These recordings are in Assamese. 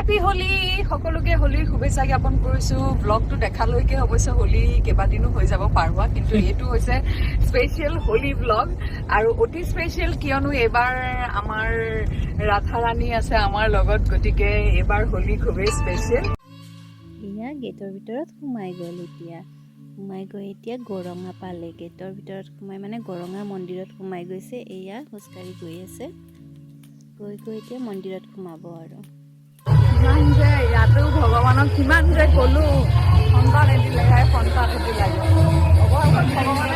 হ্যাপি হোলি সকলোকে হোলিৰ শুভেচ্ছা জ্ঞাপন কৰিছো ব্লগটো দেখালৈকে অৱশ্যে হোলি কেইবাদিনো হৈ যাব পাৰবা কিন্তু এইটো হৈছে স্পেচিয়েল হোলি ব্লগ আৰু অতি স্পেচিয়েল কিয়নো এবাৰ আমাৰ ৰাধা ৰাণী আছে আমাৰ লগত গতিকে এবাৰ হোলি খুবেই স্পেচিয়েল ইয়া গেটৰ ভিতৰত সোমাই গ'ল এতিয়া গৰঙা পালে গেটৰ ভিতৰত সোমাই মানে গৰঙা মন্দিৰত সোমাই গৈছে এয়া খোজকাঢ়ি গৈ আছে গৈ এতিয়া মন্দিৰত সোমাব আৰু কিমান যে ইয়াতো ভগৱানক কিমান যে ক'লো সন্তান এদিলেহে ভগৱানে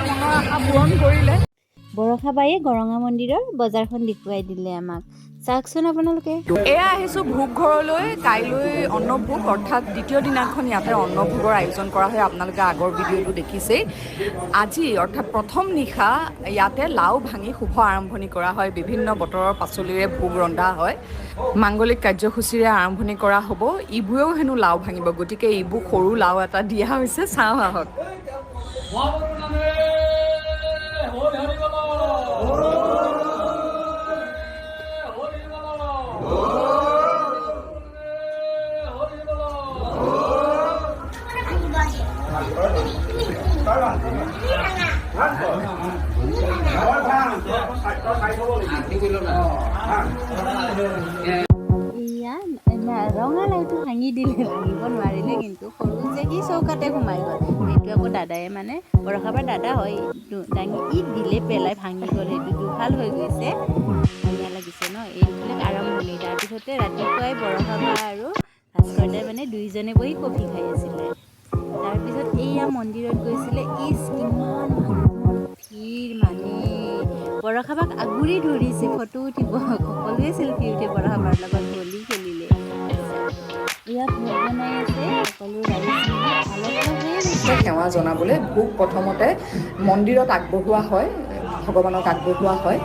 মনৰ আশা পূৰণ কৰিলে বৰষা বায়ে গৰঙা মন্দিৰৰ বজাৰখন দেখুৱাই দিলে আমাক চাওকচোন আপোনালোকে এয়া আহিছো ভোগ ঘৰলৈ কাইলৈ অন্নভোগ অৰ্থাৎ দ্বিতীয় দিনাখন ইয়াতে অন্নভোগৰ আয়োজন কৰা হয় আপোনালোকে আগৰ ভিডিঅ'টো দেখিছেই আজি অৰ্থাৎ প্ৰথম নিশা ইয়াতে লাও ভাঙি শুভ আৰম্ভণি কৰা হয় বিভিন্ন বতৰৰ পাচলিৰে ভোগ ৰন্ধা হয় মাংগলিক কাৰ্যসূচীৰে আৰম্ভণি কৰা হ'ব ইবোৰেও হেনো লাও ভাঙিব গতিকে ইবোৰ সৰু লাও এটা দিয়া হৈছে চাওঁ আহক ৰঙা লাইটো ভাঙি দিলে ভাঙিব নোৱাৰিলে কিন্তু সৰু যে সি চৌকাতে সোমাই গ'ল সেইটো আকৌ দাদাই মানে বৰষাবাৰ দাদা হয় দাঙি দিলে পেলাই ভাঙি গ'ল সেইটো দুফাল হৈ গৈছে ধুনীয়া লাগিছে ন এইবিলাক আৰম্ভণি তাৰপিছতে ৰাতিপুৱাই বৰষাবা আৰু ভাস্কৰদাই মানে দুইজনে বহি কফি খাই আছিলে তাৰপিছত এইয়া মন্দিৰত গৈছিলে কিমান মানুহৰ ভিৰ মানে বৰষাবাক আগুৰি ধৰিছে ফটো উঠিব সকলোৱে চেলফি উঠে বৰষাবাৰ লগত হোলী খেলিলে ইয়াত ভোগ বনাই আছে সকলো সেৱা জনাবলৈ ভোগ প্ৰথমতে মন্দিৰত আগবঢ়োৱা হয় ভগৱানক আগবঢ়োৱা হয়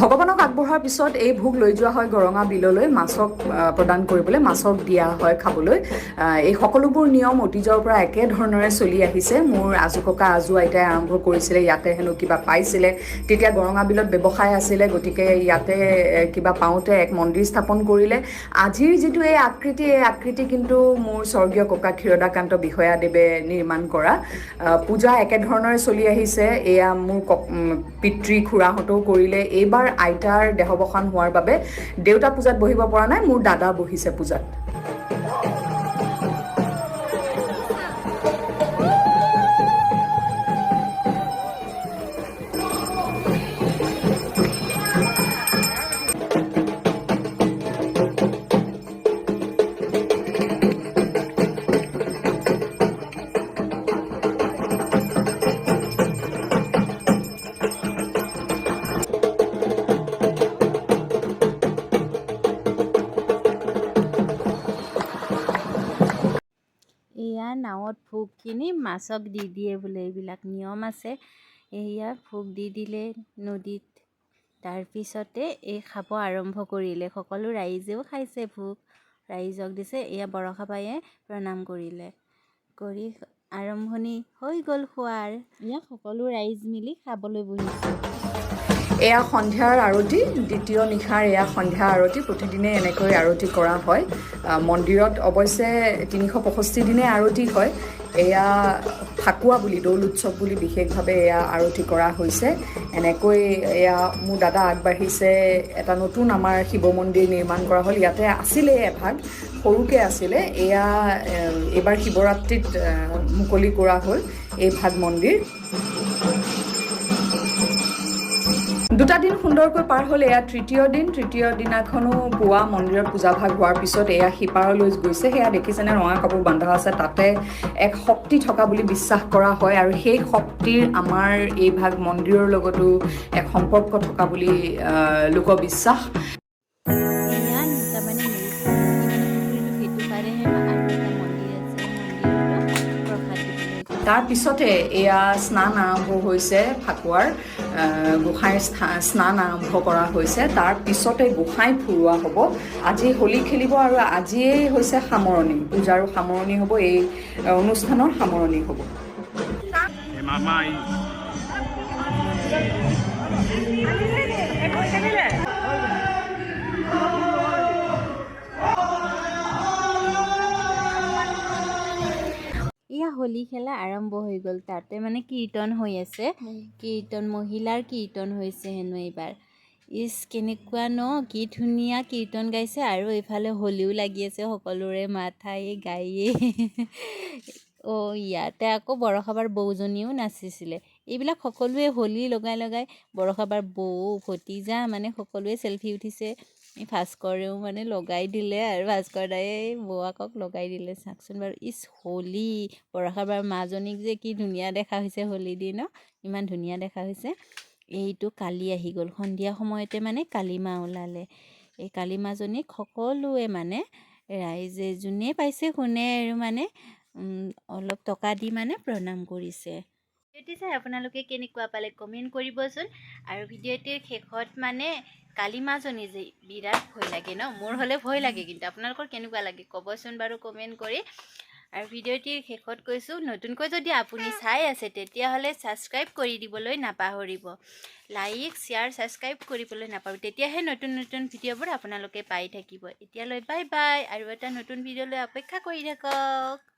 ভগৱানক আগবঢ়োৱাৰ পিছত এই ভোগ লৈ যোৱা হয় গৰঙা বিললৈ মাছক প্ৰদান কৰিবলৈ মাছক দিয়া হয় খাবলৈ এই সকলোবোৰ নিয়ম অতীজৰ পৰা একেধৰণৰে চলি আহিছে মোৰ আজু ককা আজু আইতাই আৰম্ভ কৰিছিলে ইয়াতে হেনো কিবা পাইছিলে তেতিয়া গৰঙা বিলত ব্যৱসায় আছিলে গতিকে ইয়াতে কিবা পাওঁতে এক মন্দিৰ স্থাপন কৰিলে আজিৰ যিটো এই আকৃতি কিন্তু মোৰ স্বৰ্গীয় ককা ক্ষীৰদাকান্ত বিষয়াদেৱে নিৰ্মাণ কৰা পূজা একেধৰণৰে চলি আহিছে এয়া মোৰ পিতৃ খুৰাহঁতেও কৰিলে এইবাৰ আইতাৰ দেহবসান হোৱাৰ বাবে দেউতা পূজাত বহিব পৰা নাই মোৰ দাদা বহিছে পূজাত নাৱত ভোগখিনি মাছক দি দিয়ে বোলে এইবিলাক নিয়ম আছে এয়া ভোগ দি দিলে নদীত তাৰপিছতে এই খাব আৰম্ভ কৰিলে সকলো ৰাইজেও খাইছে ভোগ ৰাইজক দিছে এয়া বৰষাবায়ে প্ৰণাম কৰিলে কৰি আৰম্ভণি হৈ গ'ল খোৱাৰ এয়া সকলো ৰাইজ মিলি খাবলৈ বহিছে এয়া সন্ধিয়াৰ আৰতি দ্বিতীয় নিশাৰ এয়া সন্ধ্যা আৰতি প্ৰতিদিনে এনেকৈ আৰতি কৰা হয় মন্দিৰত অৱশ্যে 365 দিনে আৰতি হয় এয়া ফাকুৱা বুলি দৌল উৎসৱ বুলি বিশেষভাৱে এয়া আৰতি কৰা হৈছে এনেকৈ এয়া মোৰ দাদা আগবাঢ়িছে এটা নতুন আমাৰ শিৱ মন্দিৰ নিৰ্মাণ কৰা হ'ল ইয়াতে আছিলে এভাগ সৰুকৈ আছিলে এয়া এইবাৰ শিৱৰাত্ৰিত মুকলি কৰা হ'ল এই ভাগ মন্দিৰ দুটা দিন সুন্দৰকৈ পাৰ হ'ল এয়া তৃতীয় দিনাখনো পুৱা মন্দিৰত পূজাভাগ হোৱাৰ পিছত এয়া সিপাৰলৈ গৈছে সেয়া দেখিছেনে ৰঙা কাপোৰ বান্ধা আছে তাতে এক শক্তি থকা বুলি বিশ্বাস কৰা হয় আৰু সেই শক্তিৰ আমাৰ এই ভাগ মন্দিৰৰ লগতো এক সম্পৰ্ক থকা বুলি লোকবিশ্বাস সেইটো পাৰে আৰু এটা মন্দিৰ আছে মন্দিৰতো প্ৰসাদ দিবলৈ তাৰ পিছতে এয়া স্নান আৰম্ভ হৈছে ফাকুৱাৰ গোসাঁইৰ স্নান আৰম্ভ কৰা হৈছে তাৰ পিছতে গোসাঁই ফুৰোৱা হ'ব আজি হোলী খেলিব আৰু আজিয়েই হৈছে সামৰণি পূজাৰো সামৰণি হ'ব এই অনুষ্ঠানৰ সামৰণি হ'ব এয়া হোলী খেলা আৰম্ভ হৈ গ'ল তাতে মানে কীৰ্তন হৈ আছে কীৰ্তন মহিলাৰ কীৰ্তন হৈছে হেনো এইবাৰ ইচ কেনেকুৱা ন কি ধুনীয়া কীৰ্তন গাইছে আৰু এইফালে হোলীও লাগি আছে সকলোৰে মাথাই গায়ে ইয়াতে আকৌ বৰষাবাৰ বৌজনীও নাচিছিলে এইবিলাক সকলোৱে হোলী লগাই লগাই বৰষাবাৰ বৌ ভতিজা মানে সকলোৱে চেলফি উঠিছে ভাস্কৰেও মানে লগাই দিলে আৰু ভাস্কৰ দায়ে বৌৱাকক লগাই দিলে চাওকচোন বাৰু ইচ হোলী বৰষাবাৰ মাজনীক যে কি ধুনীয়া দেখা হৈছে হোলী দি ন ইমান ধুনীয়া দেখা হৈছে এইটো কালি আহি গ'ল সন্ধিয়া সময়তে মানে কালী মা ওলালে এই কালী মাজনীক সকলোৱে মানে ৰাইজে যোনে পাইছে শুনে আৰু মানে অলপ টকা দি মানে প্ৰণাম কৰিছে ভিডিঅ'টি চাই আপোনালোকে কেনেকুৱা পালে কমেণ্ট কৰিবচোন আৰু ভিডিঅ'টিৰ শেষত মানে কালী মাজনী যে বিৰাট ভয় লাগে ন মোৰ হ'লে ভয় লাগে কিন্তু আপোনালোকৰ কেনেকুৱা লাগে ক'বচোন বাৰু কমেণ্ট কৰি আৰু ভিডিঅ'টিৰ শেষত কৈছোঁ নতুনকৈ যদি আপুনি চাই আছে তেতিয়াহ'লে ছাবস্ক্ৰাইব কৰি দিবলৈ নাপাহৰিব লাইক শ্বেয়াৰ ছাবস্ক্ৰাইব কৰিবলৈ নাপাহৰিব তেতিয়াহে নতুন নতুন ভিডিঅ'বোৰ আপোনালোকে পাই থাকিব এতিয়ালৈ বাই বাই আৰু এটা নতুন ভিডিঅ'লৈ অপেক্ষা কৰি থাকক